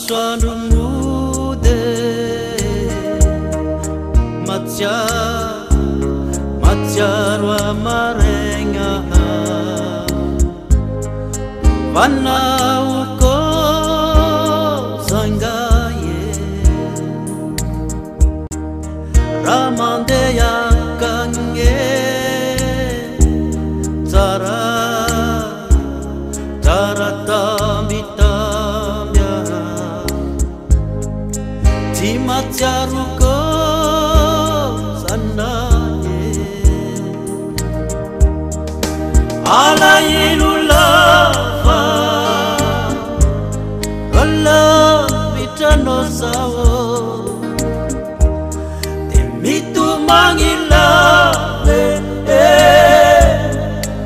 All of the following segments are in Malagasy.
masoandro mode matsiaro amaregna vanaoko zangaye raha mandeha akagny tsara tambitambya tsy matsiaroko zanaye alahelo lava ralavitranao zao de mitomagny lave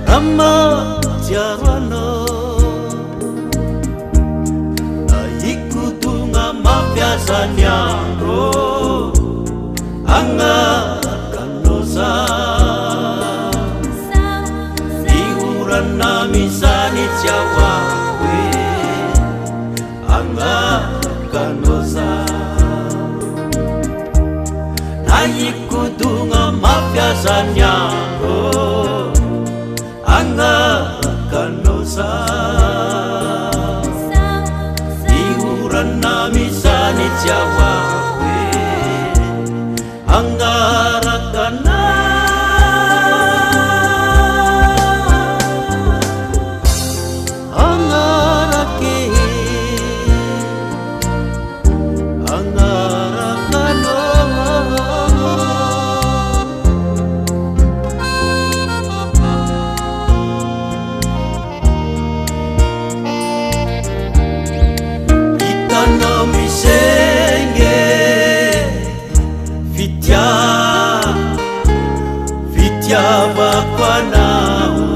ramatsiaro anao aikodogna mafiazany andro agnakanao za miorana mizany tsy ahoahoe agnakanao za aikodogna mafiazany andro agnakanao za miorana mizany tsy ahoahoe agnarakana agnarake agnarakana hitanao misenge fitiavako anao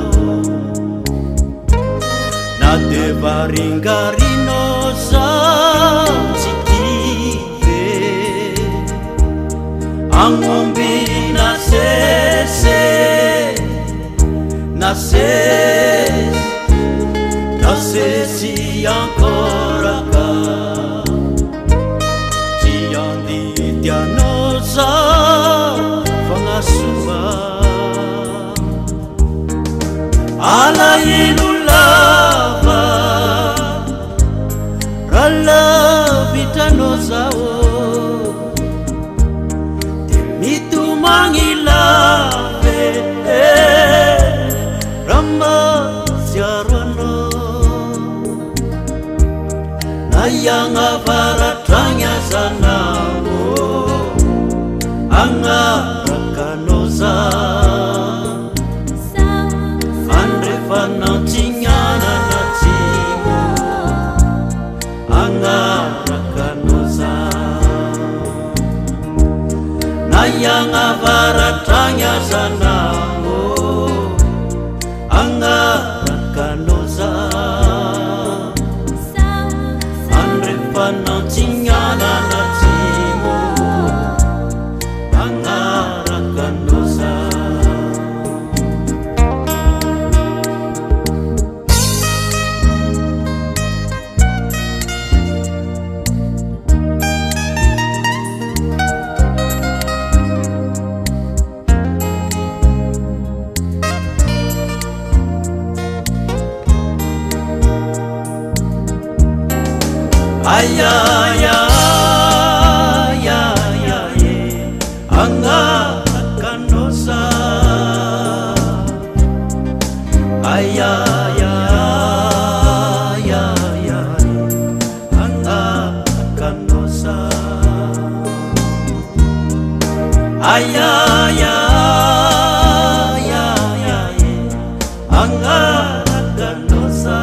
na de varingarinao zao tsy kive agnomby nasesy ancora ka tsy andidianao zao fagnasoa alahelo lava ralavitranao zao de mitomagny lave ramatsiaro anao naiagnavaratra zanao agnakanao za andrefanantsignanana tsimo agnakanao za naiagnavaratra zanao agnakanao za andrefanantsignanana tsimo agnakanao za agnakanao za agnakanao za agnakanao za